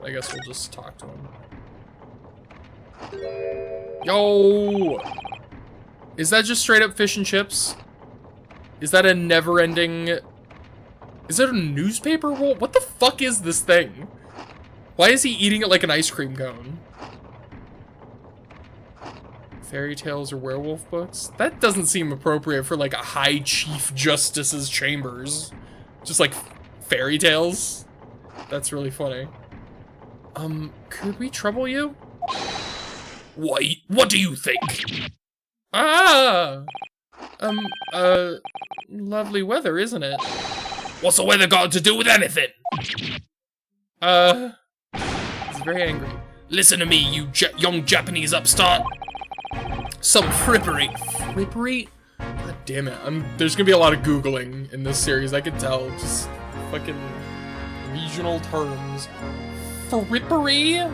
I guess we'll just talk to him. Yo! Is that just straight up fish and chips? Is that a never-ending... Is it a newspaper roll? What the fuck is this thing? Why is he eating it like an ice cream cone? Fairy tales or werewolf books? That doesn't seem appropriate for like a High Chief Justice's chambers. Just like fairy tales? That's really funny. Could we trouble you? What do you think? Ah! Lovely weather, isn't it? What's the weather got to do with anything? He's very angry. Listen to me, you young Japanese upstart. Some frippery. Frippery? God damn it. There's gonna be a lot of Googling in this series, I can tell. Just fucking regional terms. Frippery?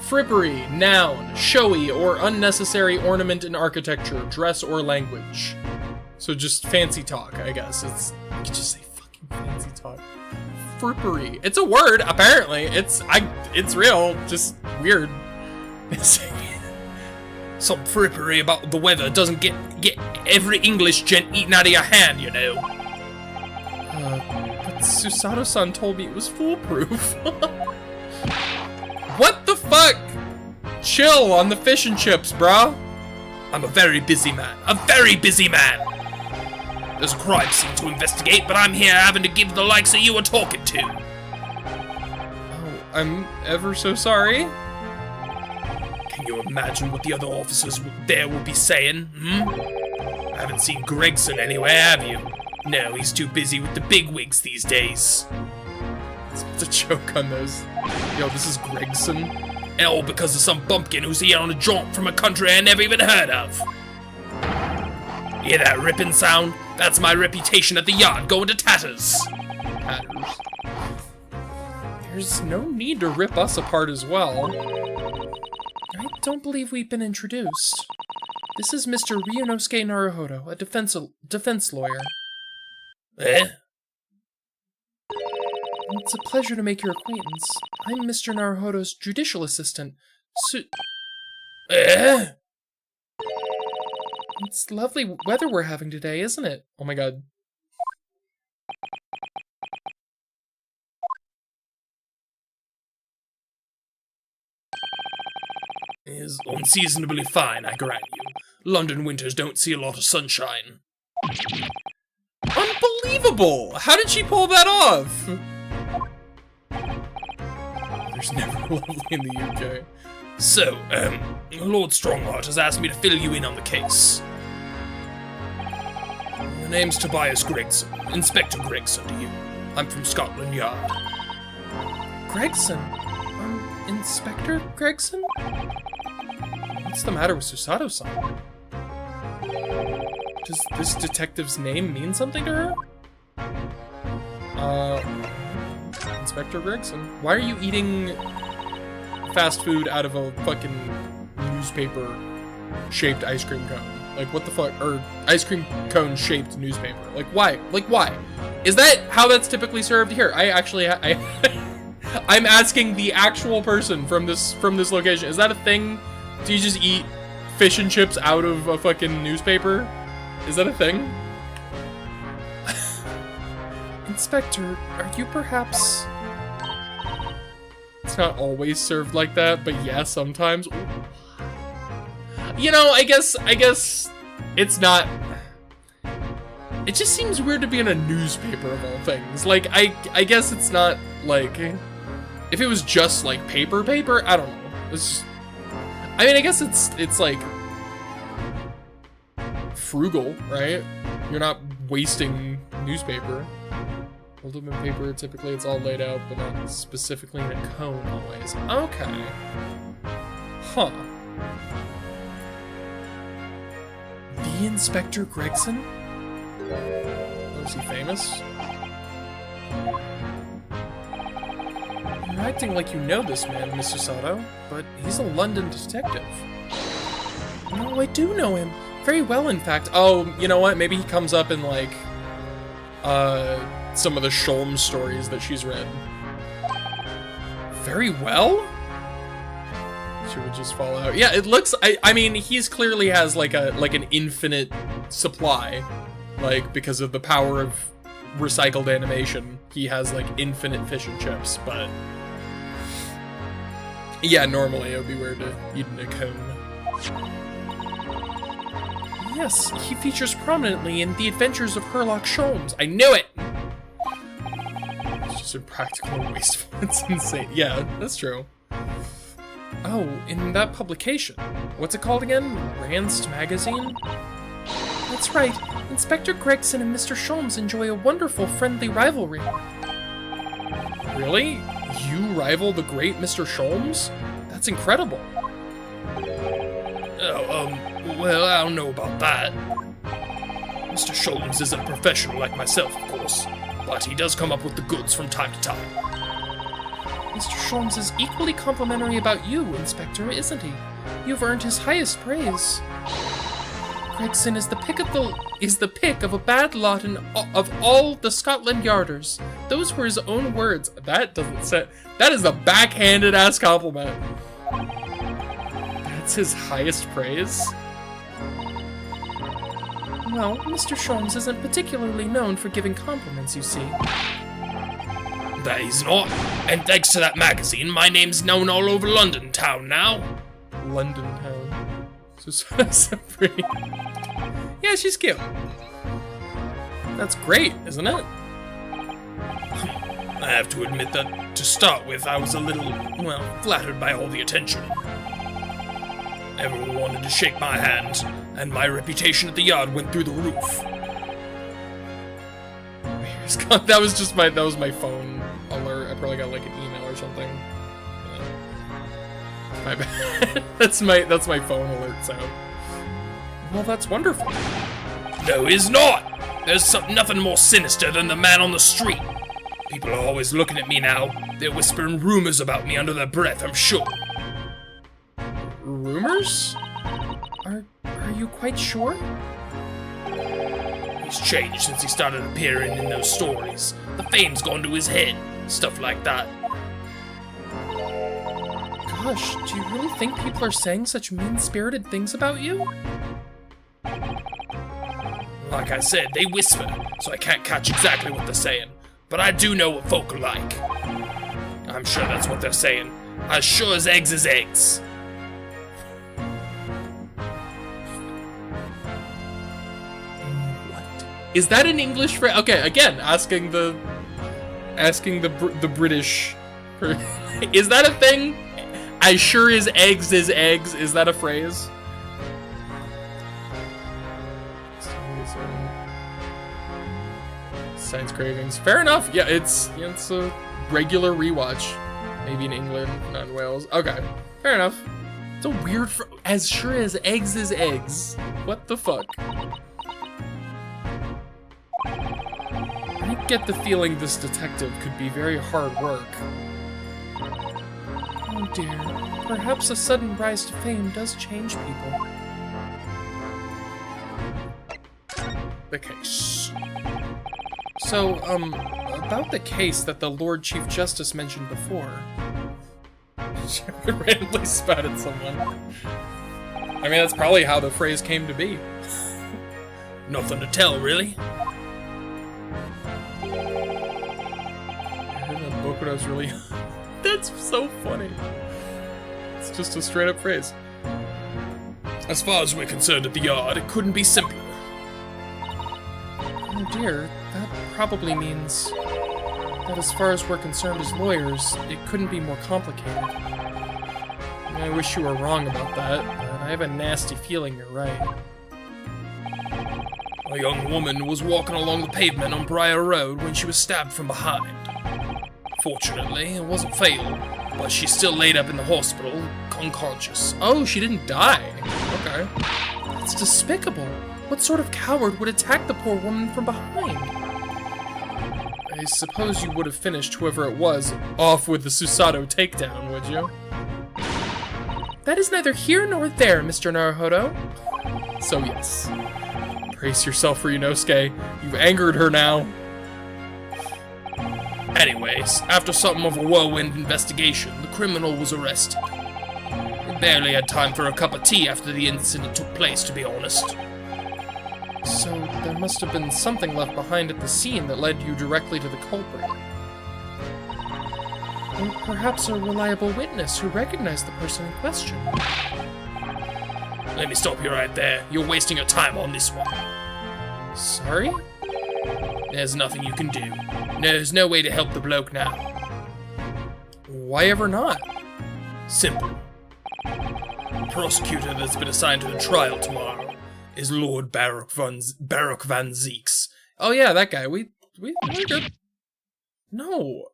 Frippery, noun, showy or unnecessary ornament in architecture, dress, or language. So just fancy talk, I guess. You could just say fucking fancy talk. Frippery. It's a word, apparently. It's real, just weird. Some frippery about the weather doesn't get every English gent eaten out of your hand, you know. But Susato-san told me it was foolproof. What the fuck? Chill on the fish and chips, brah. I'm a very busy man. A very busy man. There's a crime scene to investigate, but I'm here having to give the likes of you a talking to. Oh, I'm ever so sorry. Can you imagine what the other officers there will be saying, I haven't seen Gregson anywhere, have you? No, he's too busy with the bigwigs these days. It's a joke on those. Yo, this is Gregson. And all because of some bumpkin who's here on a jaunt from a country I never even heard of. Hear that ripping sound? That's my reputation at the yard going to tatters. Tatters. There's no need to rip us apart as well. I don't believe we've been introduced. This is Mr. Ryunosuke Naruhodo, a defense lawyer. Eh? It's a pleasure to make your acquaintance. I'm Mr. Naruhodo's judicial assistant. Eh? It's lovely weather we're having today, isn't it? Oh my god. Is unseasonably fine, I grant you. London winters don't see a lot of sunshine. Unbelievable! How did she pull that off? There's never lovely in the UK. So, Lord Strongheart has asked me to fill you in on the case. The name's Tobias Gregson. Inspector Gregson to you. I'm from Scotland Yard. Gregson? Inspector Gregson? What's the matter with Susato-san? Does this detective's name mean something to her? Inspector Gregson. Why are you eating fast food out of a fucking newspaper-shaped ice cream cone? Like, what the fuck? Or ice cream cone-shaped newspaper. Like, why? Like, why? Is that how that's typically served here? I'm asking the actual person from this location. Is that a thing? Do you just eat fish and chips out of a fucking newspaper? Is that a thing? Inspector, are you perhaps... It's not always served like that, but yeah, sometimes. You know, I guess it's not... It just seems weird to be in a newspaper of all things. Like, I guess it's not, like... If it was just, like, paper, I don't know. It's just... I mean, I guess it's like... frugal, right? You're not wasting newspaper. Aluminum paper, typically it's all laid out, but not specifically in a cone always. Okay. Huh. The Inspector Gregson? Was he famous? You're acting like you know this man, Mr. Sato, but he's a London detective. No, I do know him. Very well, in fact. Oh, you know what? Maybe he comes up in, like, some of the Sholm stories that she's read. Very well? She would just fall out. Yeah, it looks, I mean, he's clearly has like an infinite supply. Like, because of the power of recycled animation, he has like infinite fish and chips, but yeah, normally it would be weird to eat in a cone. Yes, he features prominently in The Adventures of Herlock Sholmes. I knew it! It's just impractical and wasteful. It's insane. Yeah, that's true. Oh, in that publication. What's it called again? Ranst Magazine? That's right. Inspector Gregson and Mr. Sholmes enjoy a wonderful friendly rivalry. Really? You rival the great Mr. Sholmes? That's incredible. Oh, well, I don't know about that. Mr. Sholmes isn't a professional like myself, of course, but he does come up with the goods from time to time. Mr. Sholmes is equally complimentary about you, Inspector, isn't he? You've earned his highest praise. Gregson is the pick of a bad lot of all the Scotland Yarders. Those were his own words. That is a backhanded ass compliment. That's his highest praise? Well, Mr. Sholmes isn't particularly known for giving compliments, you see. That he's not. And thanks to that magazine, my name's known all over London town now. London town. So pretty. Yeah, she's cute. That's great, isn't it? I have to admit that, to start with, I was a little, well, flattered by all the attention. Everyone wanted to shake my hand, and my reputation at the yard went through the roof. That was my phone alert. I probably got like an email or something. My bad. that's my phone alert sound. Well, that's wonderful. No, it's not. There's nothing more sinister than the man on the street. People are always looking at me now. They're whispering rumors about me under their breath, I'm sure. Rumors? Are you quite sure? He's changed since he started appearing in those stories. The fame's gone to his head. Stuff like that. Gosh, do you really think people are saying such mean-spirited things about you? Like I said, they whisper, so I can't catch exactly what they're saying. But I do know what folk are like. I'm sure that's what they're saying. As sure as eggs is eggs. Is that an English phrase? Okay, again, asking the British. Is that a thing? As sure as eggs is eggs. Is that a phrase? Science cravings. Fair enough. Yeah, it's a regular rewatch. Maybe in England, not in Wales. Okay, fair enough. It's a weird. As sure as eggs is eggs. What the fuck? I get the feeling this detective could be very hard work. Oh dear. Perhaps a sudden rise to fame does change people. The case. So, about the case that the Lord Chief Justice mentioned before. She randomly spat at someone. I mean, that's probably how the phrase came to be. Nothing to tell, really. I heard that book when I was really young. That's so funny. It's just a straight up phrase. As far as we're concerned at the yard, it couldn't be simpler. Oh dear, that probably means that as far as we're concerned as lawyers, it couldn't be more complicated. I wish you were wrong about that, but I have a nasty feeling you're right. A young woman was walking along the pavement on Briar Road when she was stabbed from behind. Fortunately, it wasn't fatal, but she's still laid up in the hospital, unconscious. Oh, she didn't die. Okay. That's despicable. What sort of coward would attack the poor woman from behind? I suppose you would have finished whoever it was off with the Susato takedown, would you? That is neither here nor there, Mr. Naruhodo. So yes. Brace yourself for Inosuke. You've angered her now. Anyways, after something of a whirlwind investigation, the criminal was arrested. We barely had time for a cup of tea after the incident took place, to be honest. So there must have been something left behind at the scene that led you directly to the culprit. Or perhaps a reliable witness who recognized the person in question. Let me stop you right there. You're wasting your time on this one. Sorry? There's nothing you can do. There's no way to help the bloke now. Why ever not? Simple. The prosecutor that's been assigned to the trial tomorrow is Lord Baruch van Zieks. Oh yeah, that guy. We're good. No.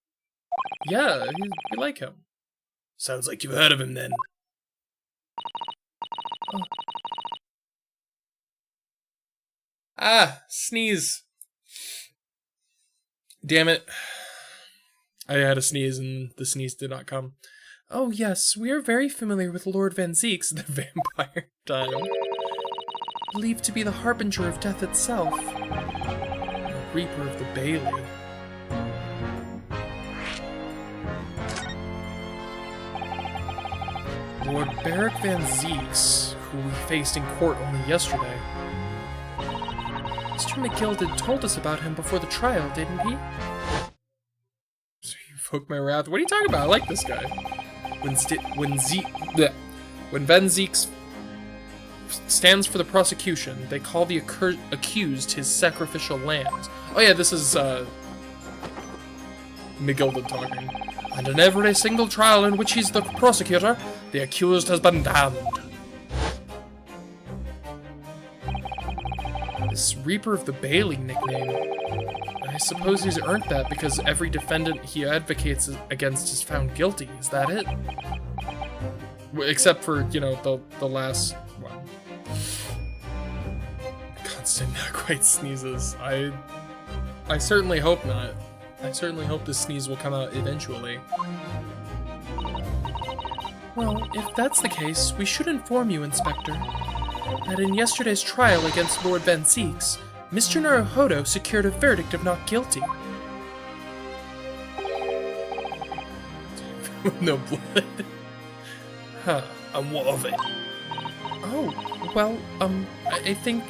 Yeah, we like him. Sounds like you've heard of him then. Oh. Ah, sneeze. Damn it. I had a sneeze and the sneeze did not come. Oh yes, we are very familiar with Lord Van Zieks, the vampire time. Believed to be the harbinger of death itself. The Reaper of the Bailey. Lord Baruch Van Zieks, who we faced in court only yesterday. Mr. McGilded told us about him before the trial, didn't he? So you invoked my wrath. What are you talking about? I like this guy. When Van Zieks stands for the prosecution, they call the accused his sacrificial lambs. Oh yeah, this is McGilded talking. And in every single trial in which he's the prosecutor, the accused has been damned. This Reaper of the Bailey nickname. I suppose he's earned that because every defendant he advocates against is found guilty. Is that it? Except for, you know, the last one. Constant not quite sneezes. I certainly hope not. I certainly hope this sneeze will come out eventually. Well, if that's the case, we should inform you, Inspector, that in yesterday's trial against Lord Van Zieks, Mr. Naruhodo secured a verdict of not guilty. No blood. Huh. And what of it? Oh, well, I think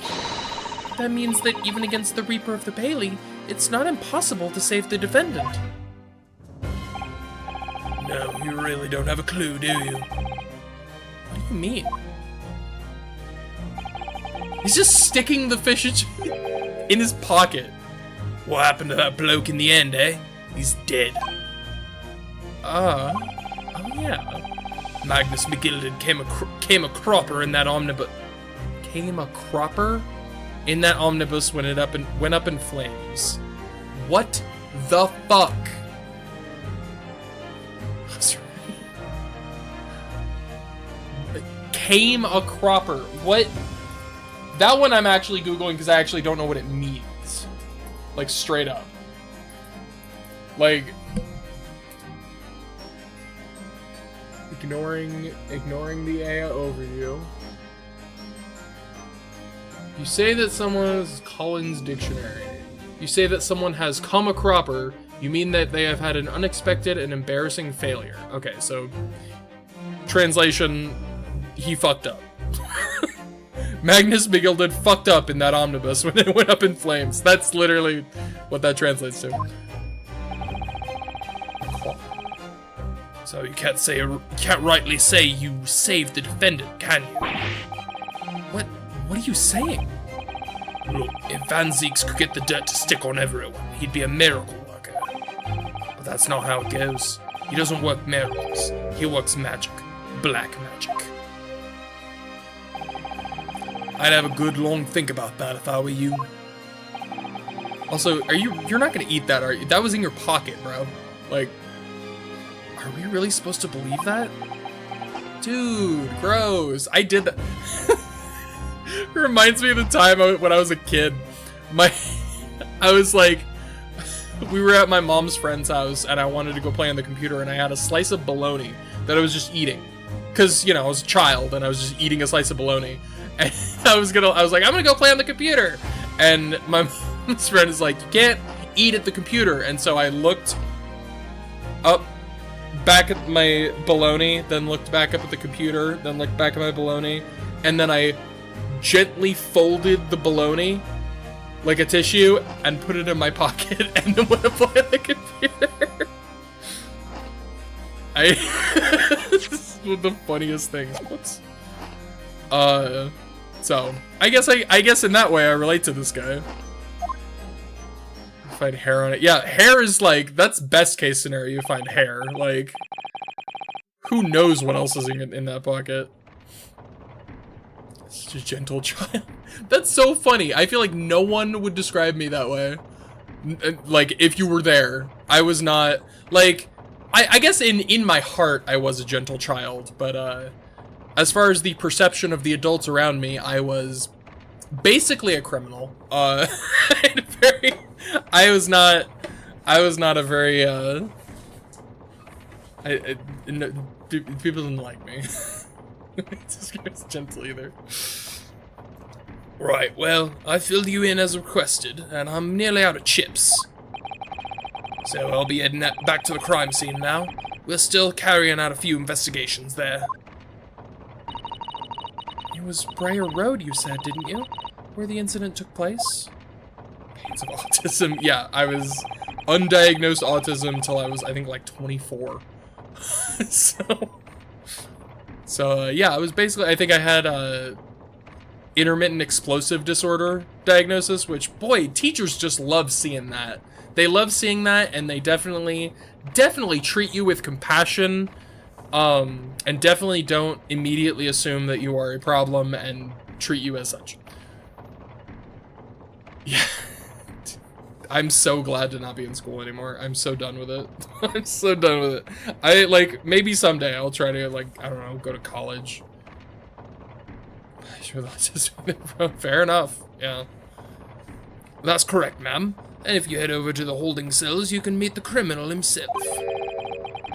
that means that even against the Reaper of the Bailey, it's not impossible to save the defendant. No, you really don't have a clue, do you? What do you mean? He's just sticking the fish in his pocket. What happened to that bloke in the end, eh? He's dead. Oh yeah. Magnus McGilded came a cropper in that omnibus. Came a cropper in that omnibus when it went up in flames. What the fuck? Came a cropper. What? That one I'm actually Googling because I actually don't know what it means. Like, straight up. Like, ignoring the AI overview. You say that someone is Collins Dictionary. You say that someone has come a cropper. You mean that they have had an unexpected and embarrassing failure. Okay, so translation, he fucked up. Magnus McGilded fucked up in that omnibus when it went up in flames. That's literally what that translates to. So you can't rightly say you saved the defendant, can you? What are you saying? Look, if Van Zieks could get the dirt to stick on everyone, he'd be a miracle worker. But that's not how it goes. He doesn't work miracles. He works magic. Black magic. I'd have a good long think about that if I were you. Also, you're not gonna eat that, are you? That was in your pocket, bro. Like, are we really supposed to believe that? Dude, gross. I did that. It reminds me of the time when I was a kid. I was like, we were at my mom's friend's house and I wanted to go play on the computer and I had a slice of bologna that I was just eating. Cause, you know, I was a child and I was just eating a slice of bologna. And I was like, I'm gonna go play on the computer. And my mom's friend is like, you can't eat at the computer. And so I looked up, back at my bologna, then looked back up at the computer, then looked back at my bologna, and then I gently folded the bologna like a tissue and put it in my pocket and then went to play on the computer. This is one of the funniest things. Whoops. So I guess in that way I relate to this guy. Find hair on it. Yeah, hair is like, that's best case scenario. You find hair. Like, who knows what else is in that pocket? Such a gentle child. That's so funny. I feel like no one would describe me that way. Like, if you were there, I was not like. I guess in my heart I was a gentle child, but as far as the perception of the adults around me, I was basically a criminal. I was not a very people didn't like me. It's gentle either. Right, well, I filled you in as requested, and I'm nearly out of chips. So I'll be heading back to the crime scene now. We're still carrying out a few investigations there. It was Briar Road, you said, didn't you? Where the incident took place? Pains of autism. Yeah, I was undiagnosed autism until I was, I think, like 24. So yeah, I was basically, I think I had intermittent explosive disorder diagnosis, which, boy, teachers just love seeing that. They love seeing that, and they definitely treat you with compassion, and definitely don't immediately assume that you are a problem and treat you as such. Yeah. I'm so glad to not be in school anymore. I'm so done with it. I'm so done with it. I, like, maybe someday I'll try to, like, I don't know, go to college. Sure, that's just fair enough. Yeah. That's correct, ma'am. And if you head over to the holding cells, you can meet the criminal himself.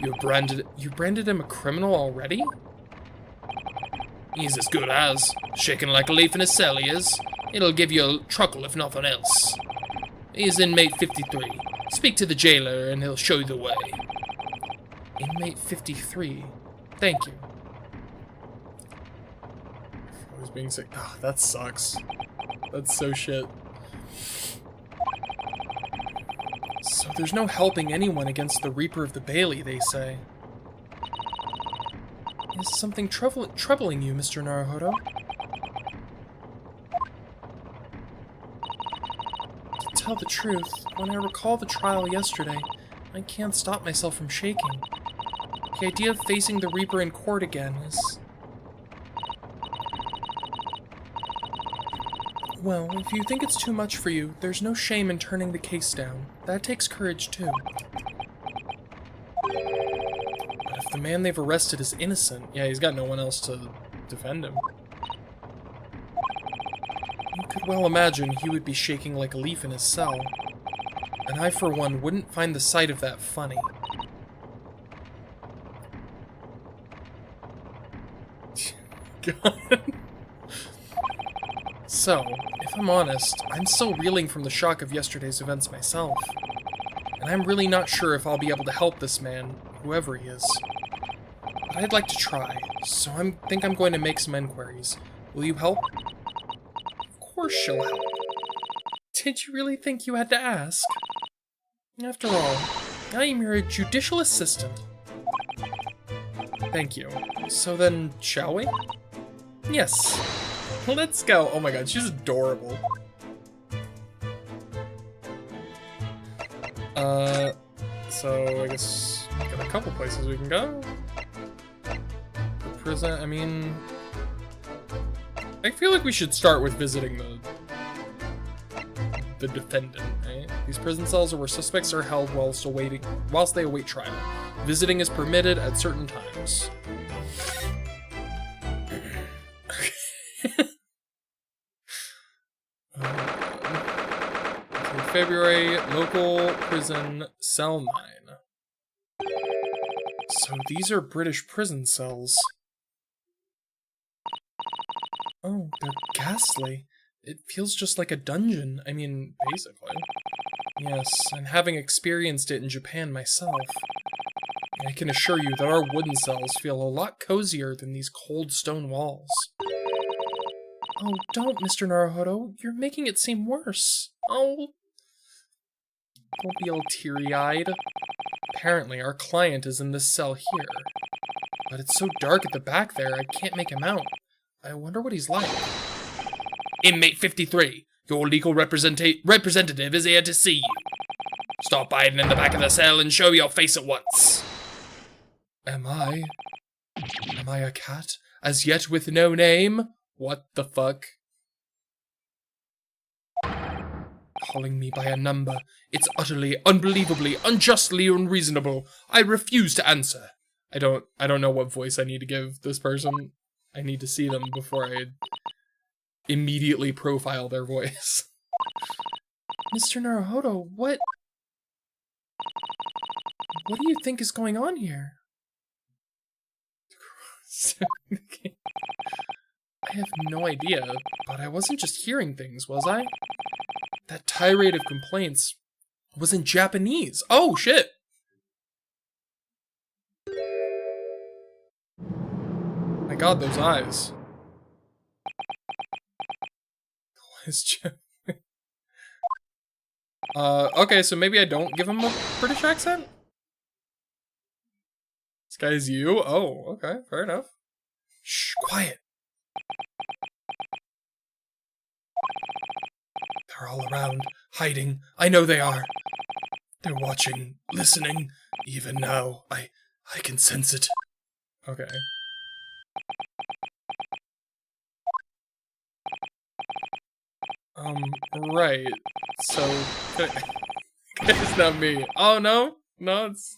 You branded him a criminal already? He's as good as. Shaking like a leaf in his cell, he is. It'll give you a chuckle if nothing else. He's inmate 53. Speak to the jailer and he'll show you the way. Inmate 53. Thank you. I was being sick. Oh, that sucks. That's so shit. So there's no helping anyone against the Reaper of the Bailey, they say. Is something troubling you, Mr. Naruhodo? To tell the truth, when I recall the trial yesterday, I can't stop myself from shaking. The idea of facing the Reaper in court again is... Well, if you think it's too much for you, there's no shame in turning the case down. That takes courage, too. But if the man they've arrested is innocent, yeah, he's got no one else to defend him. You could well imagine he would be shaking like a leaf in his cell. And I, for one, wouldn't find the sight of that funny. God. So, if I'm honest, I'm still reeling from the shock of yesterday's events myself. And I'm really not sure if I'll be able to help this man, whoever he is. But I'd like to try, so I think I'm going to make some inquiries. Will you help? Of course she'll help. Did you really think you had to ask? After all, I am your judicial assistant. Thank you. So then, shall we? Yes. Let's go. Oh my god, she's adorable. So I guess we got a couple places we can go. The prison, I mean... I feel like we should start with visiting the defendant, right? These prison cells are where suspects are held whilst they await trial. Visiting is permitted at certain times. February, local prison, cell 9. So these are British prison cells. Oh, they're ghastly. It feels just like a dungeon. I mean, basically. Yes, and having experienced it in Japan myself. I can assure you that our wooden cells feel a lot cozier than these cold stone walls. Oh, don't, Mr. Naruhodo. You're making it seem worse. Oh. Don't be all teary-eyed. Apparently, our client is in this cell here. But it's so dark at the back there, I can't make him out. I wonder what he's like. Inmate 53, your legal representative is here to see you. Stop hiding in the back of the cell and show your face at once. Am I a cat, as yet with no name? What the fuck? Calling me by a number. It's utterly, unbelievably, unjustly unreasonable. I refuse to answer. I don't know what voice I need to give this person. I need to see them before I immediately profile their voice. Mr. Naruhodo, what do you think is going on here? I have no idea, but I wasn't just hearing things, was I? That tirade of complaints was in Japanese. Oh, shit! My god, those eyes. Okay, so maybe I don't give him a British accent? This guy's you? Oh, okay, fair enough. Shh, quiet. They're all around, hiding. I know they are. They're watching, listening. Even now, I can sense it. Okay. Right. So, it's not me. Oh, no? No, it's...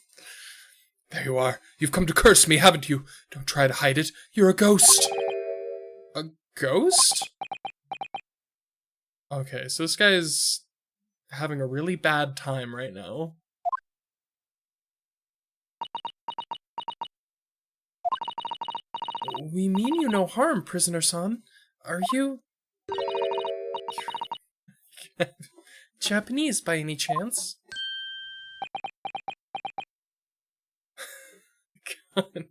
There you are. You've come to curse me, haven't you? Don't try to hide it. You're a ghost. A ghost? Okay, so this guy is having a really bad time right now. We mean you no harm, prisoner-san. Are you... Japanese by any chance? God.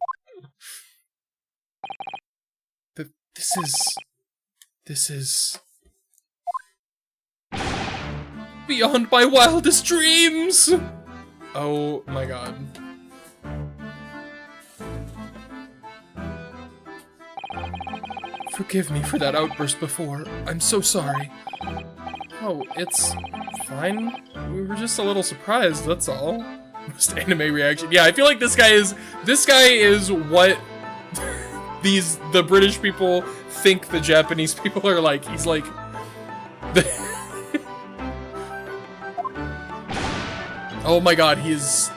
This is... beyond my wildest dreams! Oh my god. Forgive me for that outburst before. I'm so sorry. Oh, it's fine. We were just a little surprised, that's all. Most anime reaction. Yeah, I feel like this guy is what the British people think the Japanese people are like. He's like oh my god, he's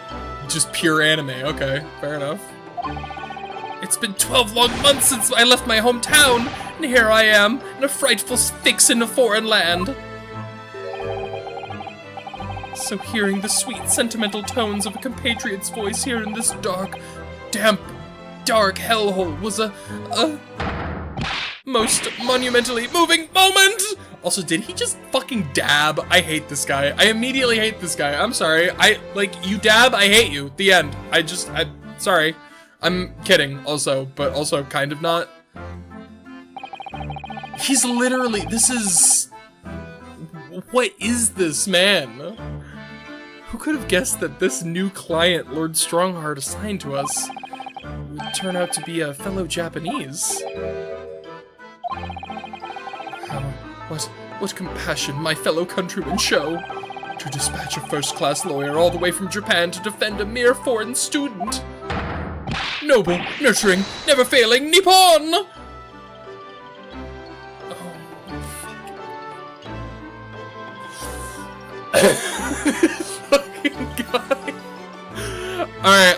just pure anime. Okay, fair enough. It's been 12 long months since I left my hometown, and here I am, in a frightful fix in a foreign land. So hearing the sweet, sentimental tones of a compatriot's voice here in this dark, damp, dark hellhole was a most monumentally moving moment! Also, did he just fucking dab? I hate this guy. I immediately hate this guy. I'm sorry. You dab, I hate you. The end. I'm sorry. I'm kidding, also, but also kind of not. He's literally, what is this, man? Who could have guessed that this new client Lord Strongheart assigned to us would turn out to be a fellow Japanese? What compassion my fellow countrymen show to dispatch a first-class lawyer all the way from Japan to defend a mere foreign student. Noble, nurturing, never failing Nippon! Oh. Fucking guy. Alright,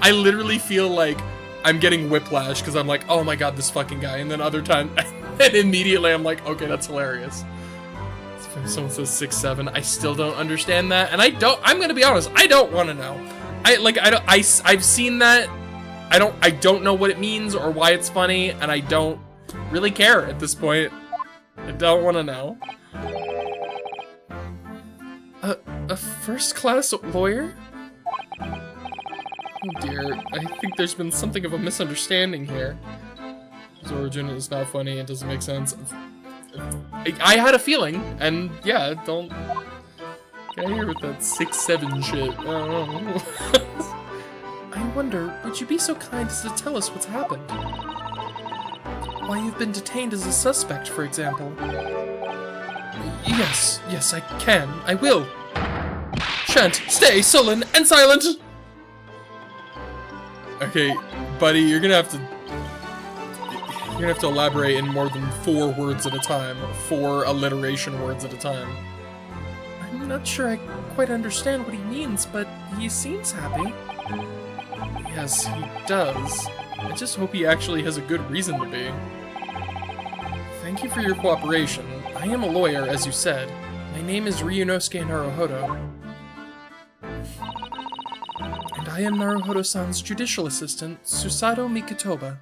I literally feel like I'm getting whiplash because I'm like, oh my god, this fucking guy. And then other times, and immediately I'm like, okay, that's hilarious. Someone says 6'7", I still don't understand that. And I'm gonna be honest, I don't want to know. I've seen that. I don't know what it means or why it's funny, and I don't really care at this point. I don't want to know. A first-class lawyer? Oh dear, I think there's been something of a misunderstanding here. His origin is not funny, it doesn't make sense. I had a feeling, and yeah, don't get here with that 6-7 shit. I don't know. I wonder, would you be so kind as to tell us what's happened? Why you've been detained as a suspect, for example. Yes, I can. I will. Shan't stay sullen and silent! Okay, buddy, you're gonna have to elaborate in more than 4 words at a time. 4 alliteration words at a time. I'm not sure I quite understand what he means, but he seems happy. Yes, he does. I just hope he actually has a good reason to be. Thank you for your cooperation. I am a lawyer, as you said. My name is Ryunosuke Naruhodo. And I am Naruhodo-san's judicial assistant, Susato Mikotoba.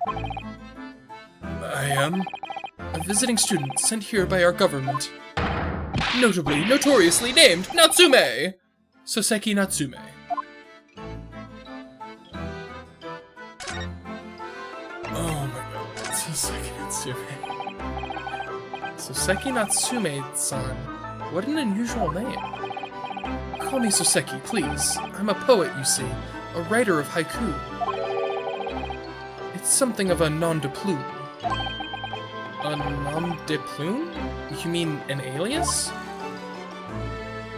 I am a visiting student sent here by our government. Notoriously named Natsume! Soseki Natsume. Oh my god, Soseki Natsume. Soseki Natsume-san. What an unusual name. Call me Soseki, please. I'm a poet, you see. A writer of haiku. It's something of a nom de plume. A nom de plume? You mean an alias?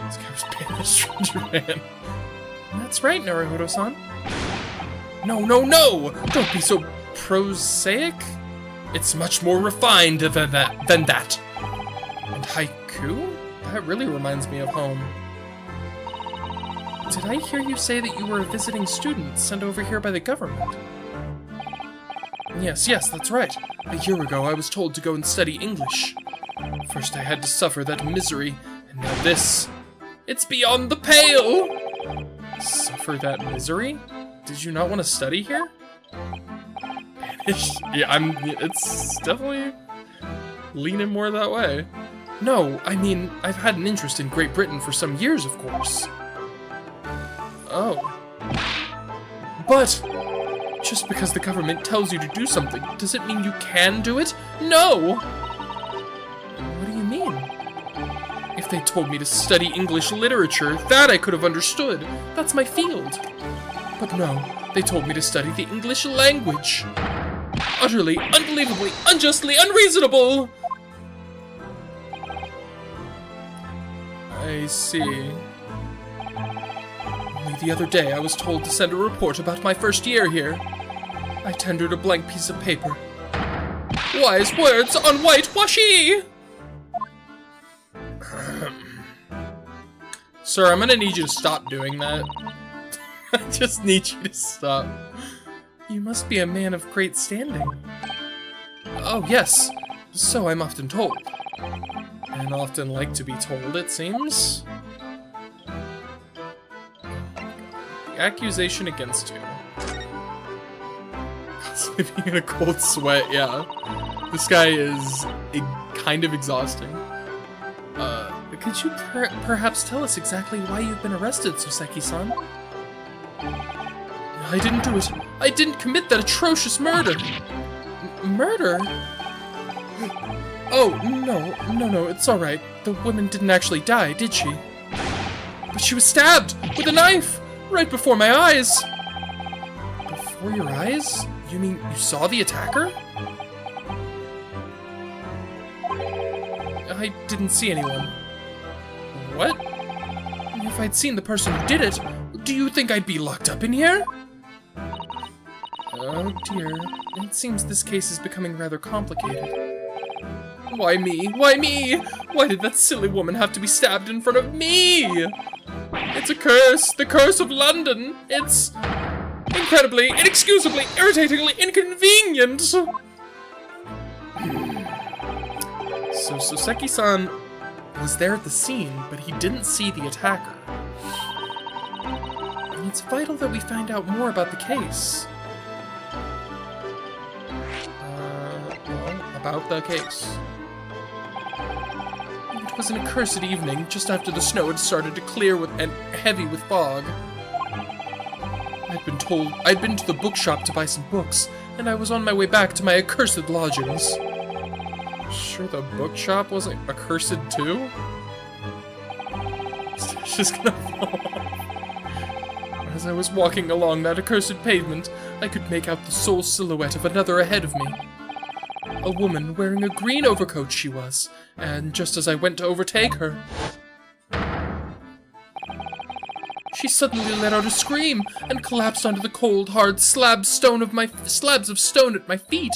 This guy was banished from Japan. That's right, Naruhodo-san. No! Don't be so prosaic. It's much more refined than that. And haiku? That really reminds me of home. Did I hear you say that you were a visiting student sent over here by the government? Yes, that's right. A year ago, I was told to go and study English. First, I had to suffer that misery, and now this. It's beyond the pale! Suffer that misery? Did you not want to study here? Banished? Yeah, it's definitely leaning more that way. No, I mean, I've had an interest in Great Britain for some years, of course. Oh. But just because the government tells you to do something, does it mean you can do it? No! What do you mean? If they told me to study English literature, that I could have understood. That's my field. But no, they told me to study the English language. Utterly, unbelievably, unjustly unreasonable! I see. Only the other day I was told to send a report about my first year here. I tendered a blank piece of paper. Wise words on whitewashi! Sir, I'm gonna need you to stop doing that. I just need you to stop. You must be a man of great standing. Oh, yes. So I'm often told. And often like to be told, it seems. The accusation against you. Sleeping in a cold sweat, yeah. This guy is kind of exhausting. Could you perhaps tell us exactly why you've been arrested, Soseki-san? I didn't do it. I didn't commit that atrocious murder. Murder? Oh, no, it's alright. The woman didn't actually die, did she? But she was stabbed with a knife right before my eyes. Before your eyes? You mean you saw the attacker? I didn't see anyone. What? If I'd seen the person who did it, do you think I'd be locked up in here? Oh dear, it seems this case is becoming rather complicated. Why me? Why me? Why did that silly woman have to be stabbed in front of me? It's a curse, the curse of London. It's incredibly, inexcusably, irritatingly inconvenient. So Soseki-san was there at the scene, but he didn't see the attacker. And it's vital that we find out more about the case. Well, about the case. It was an accursed evening, just after the snow had started to clear and heavy with fog. I'd been I'd been to the bookshop to buy some books, and I was on my way back to my accursed lodgings. Sure the bookshop wasn't accursed too? It's just gonna fall off. As I was walking along that accursed pavement, I could make out the sole silhouette of another ahead of me. A woman wearing a green overcoat she was, and just as I went to overtake her, she suddenly let out a scream and collapsed onto the cold, hard slabs of stone at my feet.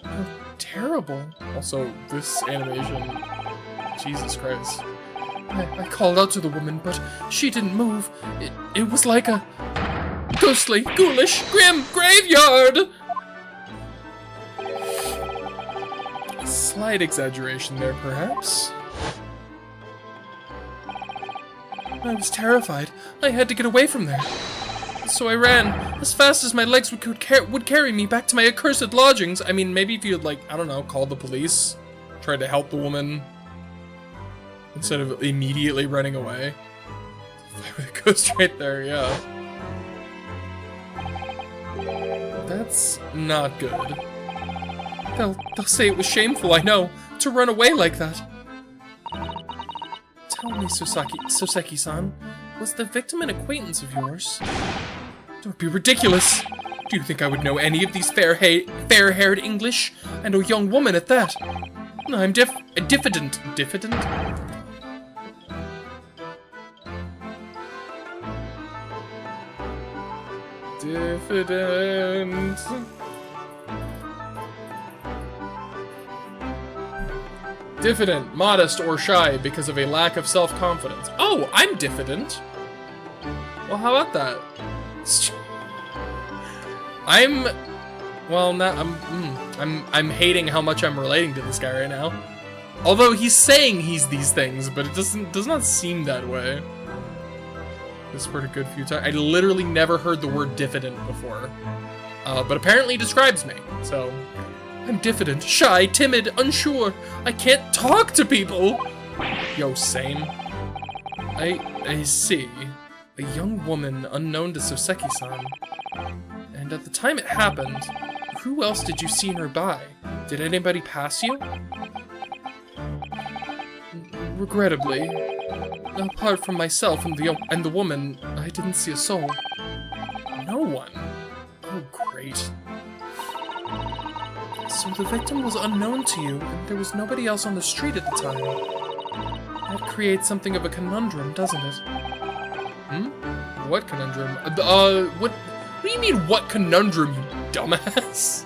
How terrible. Also, this animation, Jesus Christ. I called out to the woman, but she didn't move. It was like a ghostly, ghoulish, grim graveyard! Slight exaggeration there, perhaps. I was terrified. I had to get away from there. So I ran as fast as my legs would carry me back to my accursed lodgings. I mean, maybe if you'd, like, I don't know, called the police, tried to help the woman, instead of immediately running away. It goes right there, yeah. That's not good. They'll say it was shameful, I know, to run away like that. Tell me, Soseki-san, was the victim an acquaintance of yours? Don't be ridiculous! Do you think I would know any of these fair-haired English? And a young woman at that? I'm a diffident. Diffident? Diffident. Diffident, modest, or shy because of a lack of self-confidence. Oh, I'm diffident. Well, how about that? I'm hating how much I'm relating to this guy right now. Although he's saying he's these things, but it does not seem that way. This heard a good few times. I literally never heard the word diffident before. But apparently it describes me, so... I'm diffident, shy, timid, unsure. I can't talk to people. Yo, same. I see. A young woman unknown to Soseki-san. And at the time it happened, who else did you see her by? Did anybody pass you? Regrettably, apart from myself and the woman, I didn't see a soul. No one? Oh, great. So the victim was unknown to you, and there was nobody else on the street at the time. That creates something of a conundrum, doesn't it? What conundrum? What do you mean, what conundrum, you dumbass?